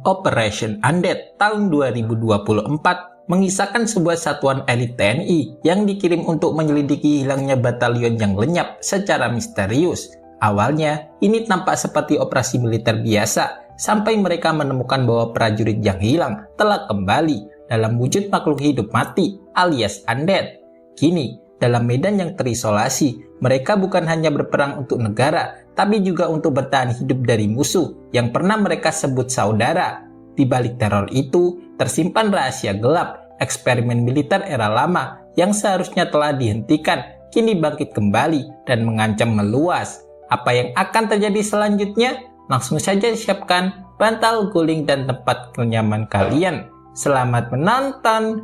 Operation Undead tahun 2024 mengisahkan sebuah satuan elit TNI yang dikirim untuk menyelidiki hilangnya batalion yang lenyap secara misterius. Awalnya, ini tampak seperti operasi militer biasa, sampai mereka menemukan bahwa prajurit yang hilang telah kembali dalam wujud makhluk hidup mati alias Undead. Kini, dalam medan yang terisolasi, mereka bukan hanya berperang untuk negara, tapi juga untuk bertahan hidup dari musuh yang pernah mereka sebut saudara. Di balik teror itu, tersimpan rahasia gelap, eksperimen militer era lama yang seharusnya telah dihentikan, kini bangkit kembali dan mengancam meluas. Apa yang akan terjadi selanjutnya? Langsung saja siapkan bantal guling dan tempat kenyaman kalian. Selamat menonton!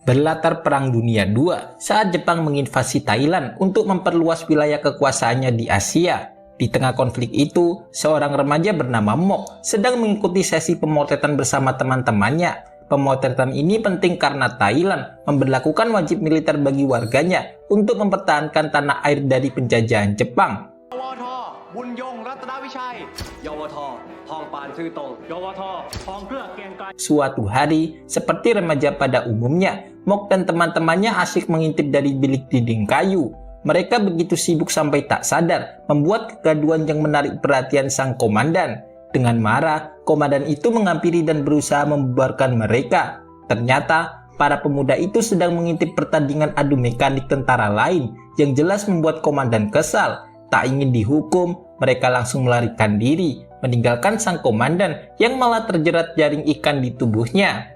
Berlatar Perang Dunia II saat Jepang menginvasi Thailand untuk memperluas wilayah kekuasaannya di Asia. Di tengah konflik itu, seorang remaja bernama Mok sedang mengikuti sesi pemotretan bersama teman-temannya. Pemotretan ini penting karena Thailand memberlakukan wajib militer bagi warganya untuk mempertahankan tanah air dari penjajahan Jepang. Suatu hari, seperti remaja pada umumnya, Mok dan teman-temannya asyik mengintip dari bilik dinding kayu. Mereka begitu sibuk sampai tak sadar, membuat kegaduhan yang menarik perhatian sang komandan. Dengan marah, komandan itu menghampiri dan berusaha membubarkan mereka. Ternyata, para pemuda itu sedang mengintip pertandingan adu mekanik tentara lain yang jelas membuat komandan kesal. Tak ingin dihukum, mereka langsung melarikan diri, meninggalkan sang komandan yang malah terjerat jaring ikan di tubuhnya.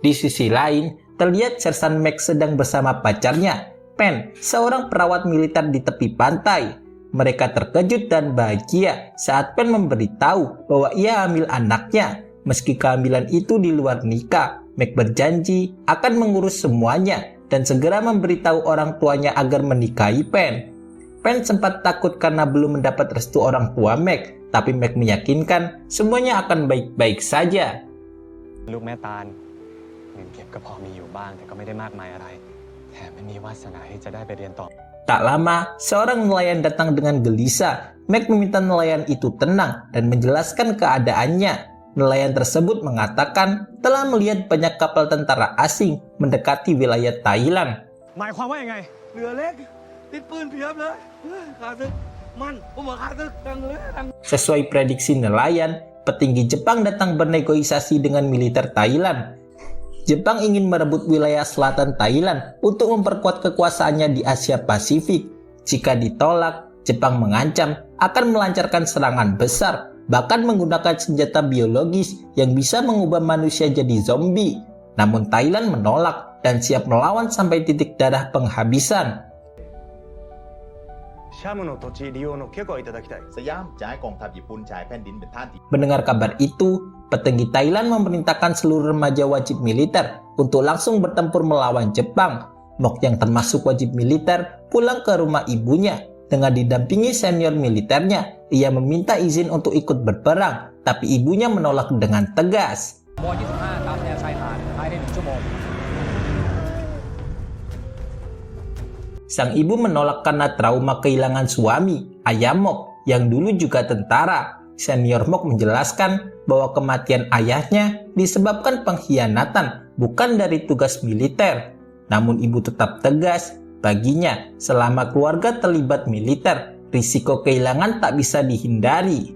Di sisi lain, terlihat Sersan Max sedang bersama pacarnya, Pen, seorang perawat militer di tepi pantai. Mereka terkejut dan bahagia saat Pen memberitahu bahwa ia hamil anaknya. Meski kehamilan itu di luar nikah, Mac berjanji akan mengurus semuanya dan segera memberitahu orang tuanya agar menikahi Pen. Pen sempat takut karena belum mendapat restu orang tua Mac, tapi Mac meyakinkan semuanya akan baik-baik saja. Tak lama, seorang nelayan datang dengan gelisah. Mac meminta nelayan itu tenang dan menjelaskan keadaannya. Nelayan tersebut mengatakan telah melihat banyak kapal tentara asing mendekati wilayah Thailand. Sesuai prediksi nelayan, petinggi Jepang datang bernegosiasi dengan militer Thailand. Jepang ingin merebut wilayah selatan Thailand untuk memperkuat kekuasaannya di Asia Pasifik. Jika ditolak, Jepang mengancam akan melancarkan serangan besar, bahkan menggunakan senjata biologis yang bisa mengubah manusia jadi zombie. Namun Thailand menolak dan siap melawan sampai titik darah penghabisan. Mendengar kabar itu, petinggi Thailand memerintahkan seluruh remaja wajib militer untuk langsung bertempur melawan Jepang. Mok yang termasuk wajib militer pulang ke rumah ibunya. Dengan didampingi senior militernya, ia meminta izin untuk ikut berperang, tapi ibunya menolak dengan tegas. Sang ibu menolak karena trauma kehilangan suami, ayah Mok, yang dulu juga tentara. Senior Mok menjelaskan bahwa kematian ayahnya disebabkan pengkhianatan, bukan dari tugas militer. Namun ibu tetap tegas, baginya selama keluarga terlibat militer, risiko kehilangan tak bisa dihindari.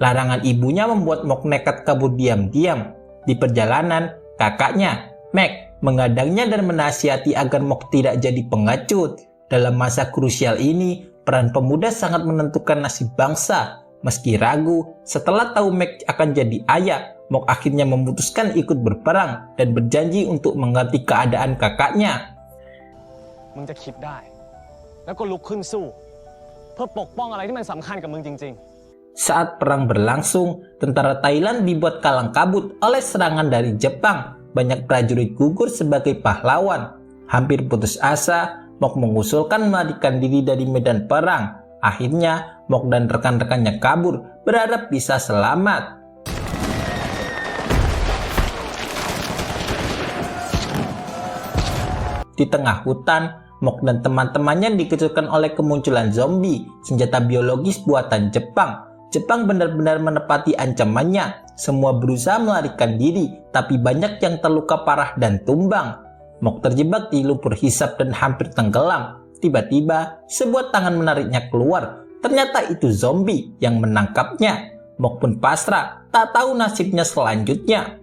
Larangan ibunya membuat Mok nekat kabur diam-diam. Di perjalanan, kakaknya, Mac, mengadangnya dan menasihati agar Mok tidak jadi pengecut. Dalam masa krusial ini, peran pemuda sangat menentukan nasib bangsa. Meski ragu, setelah tahu Mac akan jadi ayah, Mok akhirnya memutuskan ikut berperang dan berjanji untuk mengganti keadaan kakaknya. แล้วก็ลุกขึ้นสู้เพื่อปกป้องอะไรที่มันสำคัญกับมึงจริงๆ Saat perang berlangsung, tentara Thailand dibuat kalang kabut oleh serangan dari Jepang. Banyak prajurit gugur sebagai pahlawan. Hampir putus asa, Mok mengusulkan melarikan diri dari medan perang. Akhirnya, Mok dan rekan-rekannya kabur, berharap bisa selamat. Di tengah hutan, Mok dan teman-temannya dikejutkan oleh kemunculan zombie, senjata biologis buatan Jepang. Jepang benar-benar menepati ancamannya. Semua berusaha melarikan diri, tapi banyak yang terluka parah dan tumbang. Mok terjebak di lumpur hisap dan hampir tenggelam. Tiba-tiba, sebuah tangan menariknya keluar. Ternyata itu zombie yang menangkapnya. Mok pun pasrah, tak tahu nasibnya selanjutnya.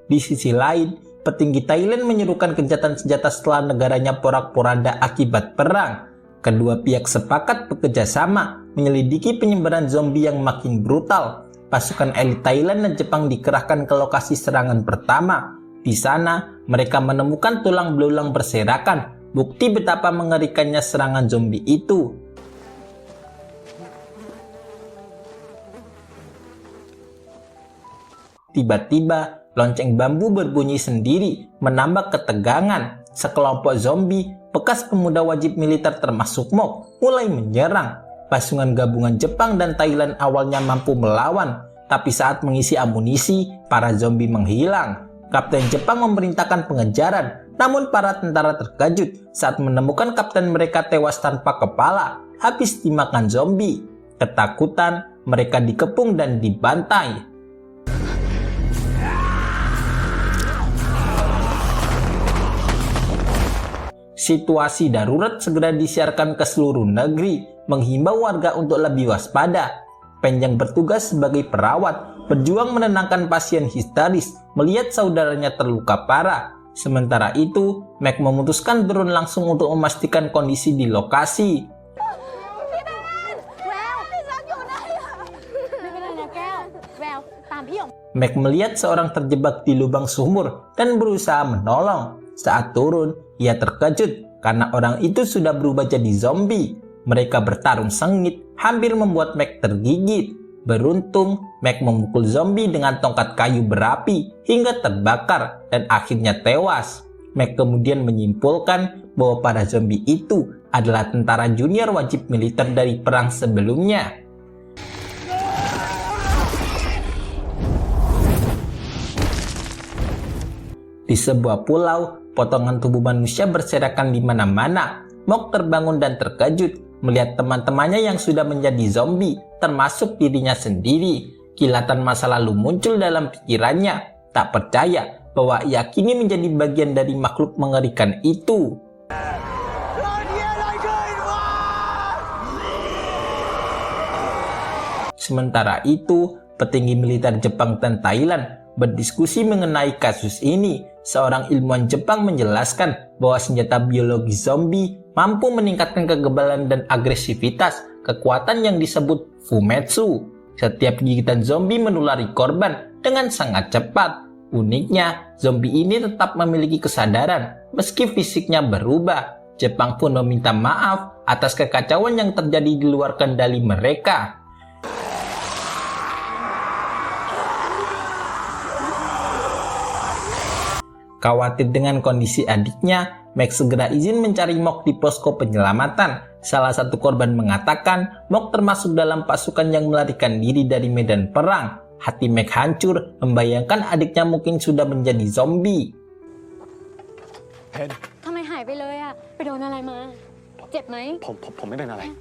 Di sisi lain, petinggi Thailand menyerukan gencatan senjata setelah negaranya porak-poranda akibat perang. Kedua pihak sepakat bekerja sama menyelidiki penyebaran zombie yang makin brutal. Pasukan elit Thailand dan Jepang dikerahkan ke lokasi serangan pertama. Di sana, mereka menemukan tulang belulang berserakan, bukti betapa mengerikannya serangan zombie itu. Tiba-tiba, lonceng bambu berbunyi sendiri, menambah ketegangan. Sekelompok zombie, bekas pemuda wajib militer termasuk Mok, mulai menyerang. Pasukan gabungan Jepang dan Thailand awalnya mampu melawan, tapi saat mengisi amunisi, para zombie menghilang. Kapten Jepang memerintahkan pengejaran, namun para tentara terkejut saat menemukan kapten mereka tewas tanpa kepala, habis dimakan zombie. Ketakutan, mereka dikepung dan dibantai. Situasi darurat segera disiarkan ke seluruh negeri, menghimbau warga untuk lebih waspada. Pen yang bertugas sebagai perawat berjuang menenangkan pasien histeris melihat saudaranya terluka parah. Sementara itu, Mac memutuskan turun langsung untuk memastikan kondisi di lokasi. Mac melihat seorang terjebak di lubang sumur dan berusaha menolong. Saat turun, ia terkejut karena orang itu sudah berubah jadi zombie. Mereka bertarung sengit, hampir membuat Mac tergigit. Beruntung, Mac memukul zombie dengan tongkat kayu berapi hingga terbakar dan akhirnya tewas. Mac kemudian menyimpulkan bahwa para zombie itu adalah tentara junior wajib militer dari perang sebelumnya. Di sebuah pulau, potongan tubuh manusia berserakan di mana-mana. Mok terbangun dan terkejut melihat teman-temannya yang sudah menjadi zombie, termasuk dirinya sendiri. Kilatan masa lalu muncul dalam pikirannya. Tak percaya bahwa ia kini menjadi bagian dari makhluk mengerikan itu. Sementara itu, petinggi militer Jepang dan Thailand berdiskusi mengenai kasus ini. Seorang ilmuwan Jepang menjelaskan bahwa senjata biologi zombie mampu meningkatkan kekebalan dan agresivitas, kekuatan yang disebut fumetsu. Setiap gigitan zombie menulari korban dengan sangat cepat. Uniknya, zombie ini tetap memiliki kesadaran meski fisiknya berubah. Jepang pun meminta maaf atas kekacauan yang terjadi di luar kendali mereka. Khawatir dengan kondisi adiknya, Max segera izin mencari Mok di posko penyelamatan. Salah satu korban mengatakan Mok termasuk dalam pasukan yang melarikan diri dari medan perang. Hati Max hancur membayangkan adiknya mungkin sudah menjadi zombie.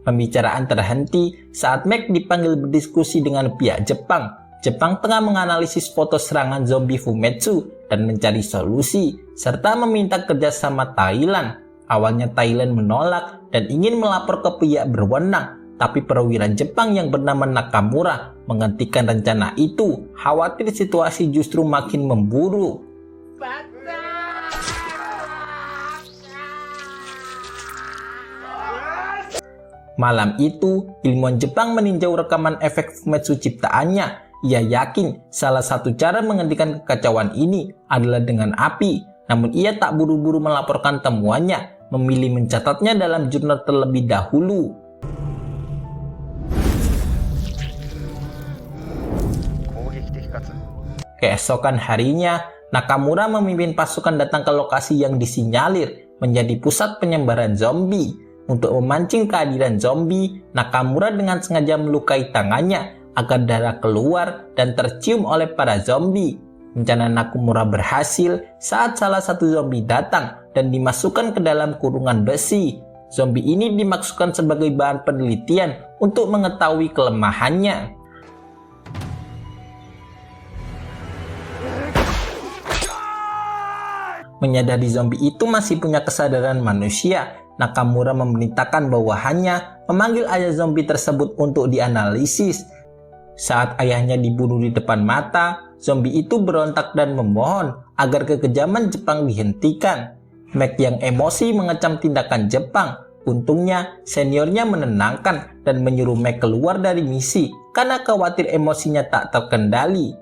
Pembicaraan terhenti saat Max dipanggil berdiskusi dengan pihak Jepang. Jepang tengah menganalisis foto serangan zombie fumetsu dan mencari solusi, serta meminta kerjasama Thailand. Awalnya Thailand menolak dan ingin melapor ke pihak berwenang, tapi perwira Jepang yang bernama Nakamura menghentikan rencana itu, khawatir situasi justru makin memburuk. Malam itu, ilmuwan Jepang meninjau rekaman efek fumetsu ciptaannya. ia yakin salah satu cara menghentikan kekacauan ini adalah dengan api. Namun ia tak buru-buru melaporkan temuannya, memilih mencatatnya dalam jurnal terlebih dahulu. Keesokan harinya, Nakamura memimpin pasukan datang ke lokasi yang disinyalir menjadi pusat penyebaran zombie. Untuk memancing kehadiran zombie, Nakamura dengan sengaja melukai tangannya agar darah keluar dan tercium oleh para zombie. Rencana Nakamura berhasil saat salah satu zombie datang dan dimasukkan ke dalam kurungan besi. Zombie ini dimaksudkan sebagai bahan penelitian untuk mengetahui kelemahannya. Menyadari zombie itu masih punya kesadaran manusia, Nakamura memerintahkan bawahannya memanggil ayah zombie tersebut untuk dianalisis. Saat ayahnya dibunuh di depan mata, zombie itu berontak dan memohon agar kekejaman Jepang dihentikan. Mac yang emosi mengecam tindakan Jepang. Untungnya, seniornya menenangkan dan menyuruh Mac keluar dari misi karena khawatir emosinya tak terkendali.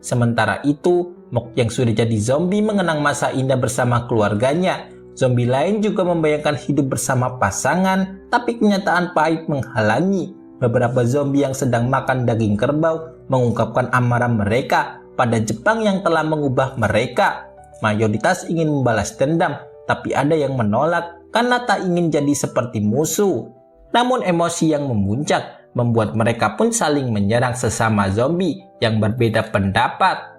Sementara itu, Mok yang sudah jadi zombie mengenang masa indah bersama keluarganya. Zombie lain juga membayangkan hidup bersama pasangan, tapi kenyataan pahit menghalangi. Beberapa zombie yang sedang makan daging kerbau mengungkapkan amarah mereka pada Jepang yang telah mengubah mereka. Mayoritas ingin membalas dendam, tapi ada yang menolak karena tak ingin jadi seperti musuh. Namun emosi yang memuncak membuat mereka pun saling menyerang sesama zombie yang berbeda pendapat.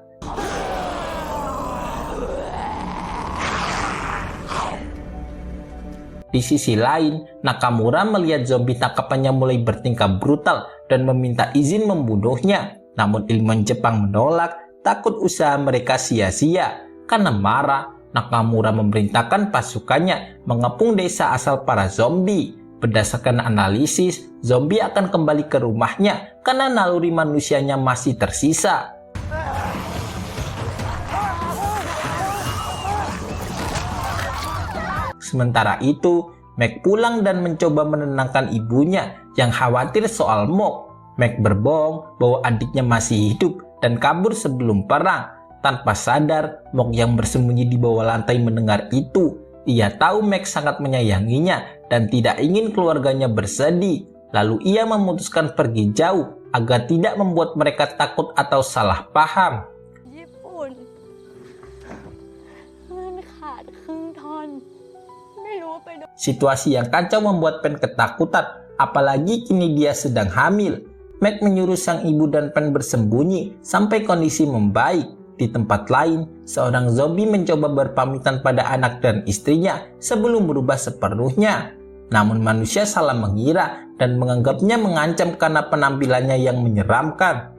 Di sisi lain, Nakamura melihat zombie tangkapannya mulai bertingkah brutal dan meminta izin membunuhnya. Namun ilmuwan Jepang menolak, takut usaha mereka sia-sia. Karena marah, Nakamura memerintahkan pasukannya mengepung desa asal para zombie. Berdasarkan analisis, zombie akan kembali ke rumahnya karena naluri manusianya masih tersisa. Sementara itu, Mac pulang dan mencoba menenangkan ibunya yang khawatir soal Mok. Mac berbohong bahwa adiknya masih hidup dan kabur sebelum perang. Tanpa sadar, Mok yang bersembunyi di bawah lantai mendengar itu. Ia tahu Mac sangat menyayanginya dan tidak ingin keluarganya bersedih. Lalu ia memutuskan pergi jauh agar tidak membuat mereka takut atau salah paham. Situasi yang kacau membuat Pen ketakutan, apalagi kini dia sedang hamil. Mac menyuruh sang ibu dan Pen bersembunyi sampai kondisi membaik. Di tempat lain, seorang zombie mencoba berpamitan pada anak dan istrinya sebelum berubah sepenuhnya. Namun manusia salah mengira dan menganggapnya mengancam karena penampilannya yang menyeramkan.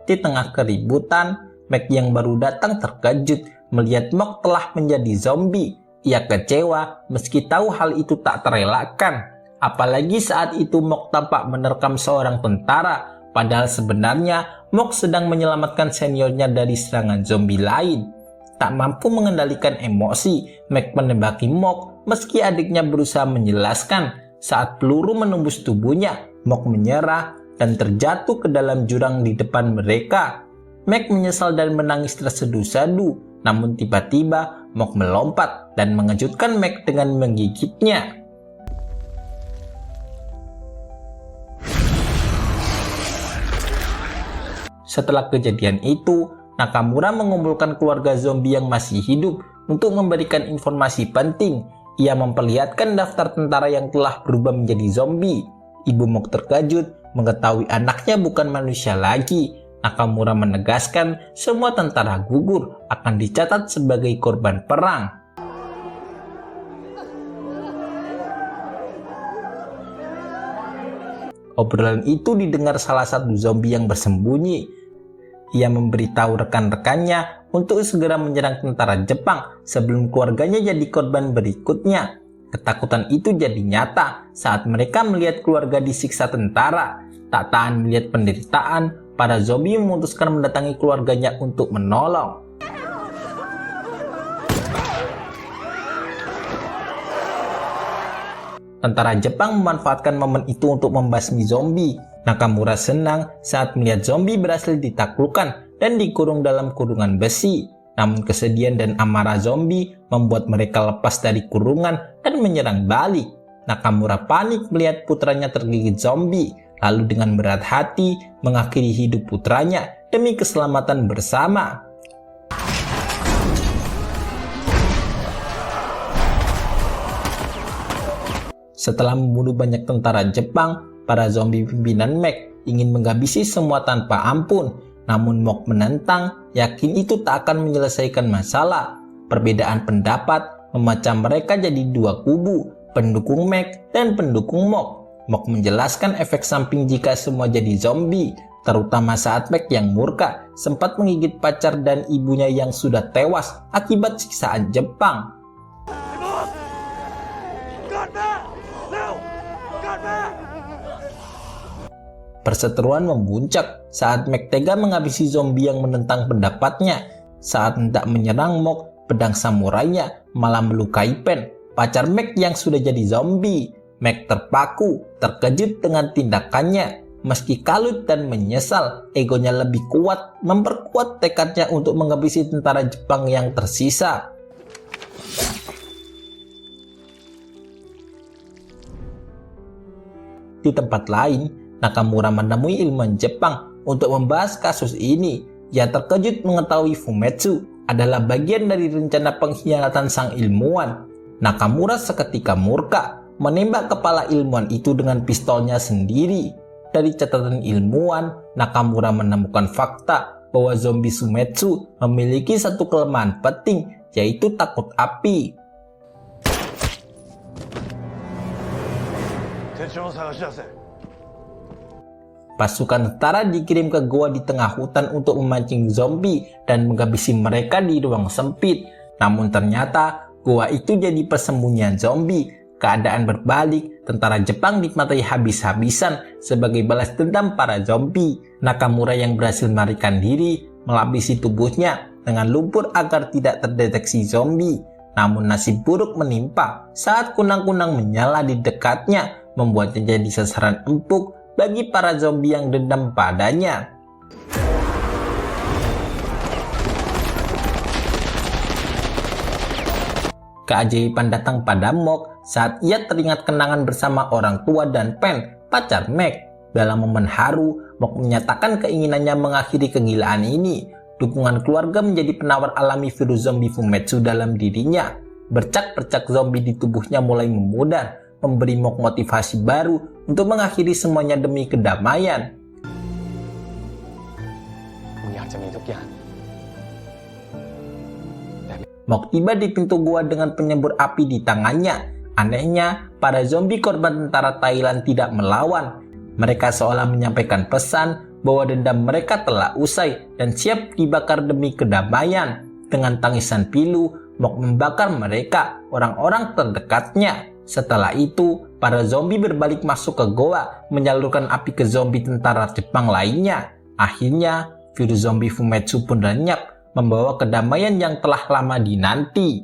Di tengah keributan, Mac yang baru datang terkejut melihat Mok telah menjadi zombie. Ia kecewa meski tahu hal itu tak terelakkan. Apalagi saat itu Mok tampak menerkam seorang tentara, padahal sebenarnya Mok sedang menyelamatkan seniornya dari serangan zombie lain. Tak mampu mengendalikan emosi, Mac menembaki Mok meski adiknya berusaha menjelaskan. Saat peluru menembus tubuhnya, Mok menyerah dan terjatuh ke dalam jurang di depan mereka. Mac menyesal dan menangis terseduh-seduh, namun tiba-tiba Mok melompat dan mengejutkan Mac dengan menggigitnya. Setelah kejadian itu, Nakamura mengumpulkan keluarga zombie yang masih hidup untuk memberikan informasi penting. Ia memperlihatkan daftar tentara yang telah berubah menjadi zombie. Ibu Mok terkejut mengetahui anaknya bukan manusia lagi. Nakamura menegaskan semua tentara gugur akan dicatat sebagai korban perang. Obrolan itu didengar salah satu zombie yang bersembunyi. Ia memberitahu rekan-rekannya untuk segera menyerang tentara Jepang sebelum keluarganya jadi korban berikutnya. Ketakutan itu jadi nyata saat mereka melihat keluarga disiksa tentara. Tak tahan melihat penderitaan, para zombie memutuskan mendatangi keluarganya untuk menolong. Tentara Jepang memanfaatkan momen itu untuk membasmi zombie. Nakamura senang saat melihat zombie berhasil ditaklukkan dan dikurung dalam kurungan besi. Namun kesedihan dan amarah zombie membuat mereka lepas dari kurungan dan menyerang balik. Nakamura panik melihat putranya tergigit zombie, lalu dengan berat hati mengakhiri hidup putranya demi keselamatan bersama. Setelah membunuh banyak tentara Jepang, para zombie pimpinan Mac ingin menghabisi semua tanpa ampun. Namun Mock menentang, yakin itu tak akan menyelesaikan masalah. Perbedaan pendapat memecah mereka jadi dua kubu, pendukung Mac dan pendukung Mock. Mock menjelaskan efek samping jika semua jadi zombie, terutama saat Mac yang murka sempat menggigit pacar dan ibunya yang sudah tewas akibat siksaan Jepang. Perseteruan memuncak saat Mac tega menghabisi zombie yang menentang pendapatnya. Saat hendak menyerang Mock, pedang samurainya malah melukai Pen, pacar Mac yang sudah jadi zombie. Mac terpaku, terkejut dengan tindakannya. Meski kalut dan menyesal, egonya lebih kuat, memperkuat tekadnya untuk menghabisi tentara Jepang yang tersisa. Di tempat lain, Nakamura menemui ilmuwan Jepang untuk membahas kasus ini. Ia terkejut mengetahui Fumetsu adalah bagian dari rencana pengkhianatan sang ilmuwan. Nakamura seketika murka, menembak kepala ilmuwan itu dengan pistolnya sendiri. Dari catatan ilmuwan, Nakamura menemukan fakta bahwa zombie Fumetsu memiliki satu kelemahan penting, yaitu takut api. Pasukan tentara dikirim ke goa di tengah hutan untuk memancing zombie dan menghabisi mereka di ruang sempit. Namun ternyata goa itu jadi persembunyian zombie. Keadaan berbalik, tentara Jepang dimatai habis-habisan sebagai balas dendam para zombie. Nakamura yang berhasil melarikan diri melapisi tubuhnya dengan lumpur agar tidak terdeteksi zombie. Namun nasib buruk menimpa saat kunang-kunang menyala di dekatnya, membuatnya jadi sasaran empuk bagi para zombie yang dendam padanya. Keajaiban datang pada Mock saat ia teringat kenangan bersama orang tua dan Pen, pacar Mac. Dalam momen haru, Mock menyatakan keinginannya mengakhiri kegilaan ini. Dukungan keluarga menjadi penawar alami virus zombie Fumetsu dalam dirinya. Bercak-bercak zombie di tubuhnya mulai memudar, memberi Mock motivasi baru untuk mengakhiri semuanya demi kedamaian. Mock tiba di pintu gua dengan penyembur api di tangannya. Anehnya, para zombie korban tentara Thailand tidak melawan. Mereka seolah menyampaikan pesan bahwa dendam mereka telah usai dan siap dibakar demi kedamaian. Dengan tangisan pilu, Mock membakar mereka, orang-orang terdekatnya. Setelah itu, para zombie berbalik masuk ke goa, menyalurkan api ke zombie tentara Jepang lainnya. Akhirnya, virus zombie Fumetsu pun lenyap, membawa kedamaian yang telah lama dinanti.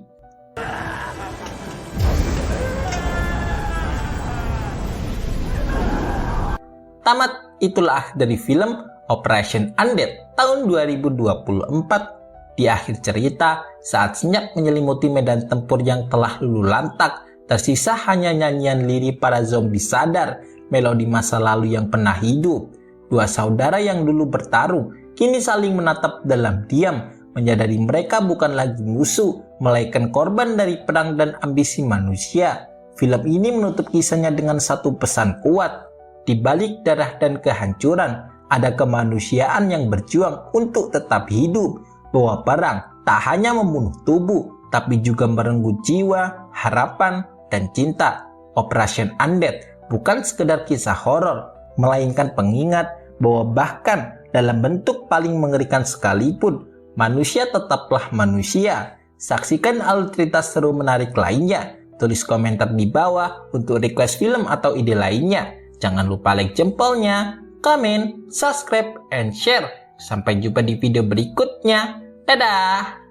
Tamat, itulah dari film Operation Undead tahun 2024. Di akhir cerita, saat senyap menyelimuti medan tempur yang telah luluh lantak, tersisa hanya nyanyian lirih para zombie sadar, melodi masa lalu yang pernah hidup. Dua saudara yang dulu bertarung, kini saling menatap dalam diam, menyadari mereka bukan lagi musuh, melainkan korban dari perang dan ambisi manusia. Film ini menutup kisahnya dengan satu pesan kuat. Di balik darah dan kehancuran, ada kemanusiaan yang berjuang untuk tetap hidup. Bahwa perang tak hanya membunuh tubuh, tapi juga merenggut jiwa, harapan, dan cinta. Operation Undead bukan sekedar kisah horor, melainkan pengingat bahwa bahkan dalam bentuk paling mengerikan sekalipun, manusia tetaplah manusia. Saksikan alur cerita seru menarik lainnya. Tulis komentar di bawah untuk request film atau ide lainnya. Jangan lupa like jempolnya, komen, subscribe, and share. Sampai jumpa di video berikutnya. Dadah!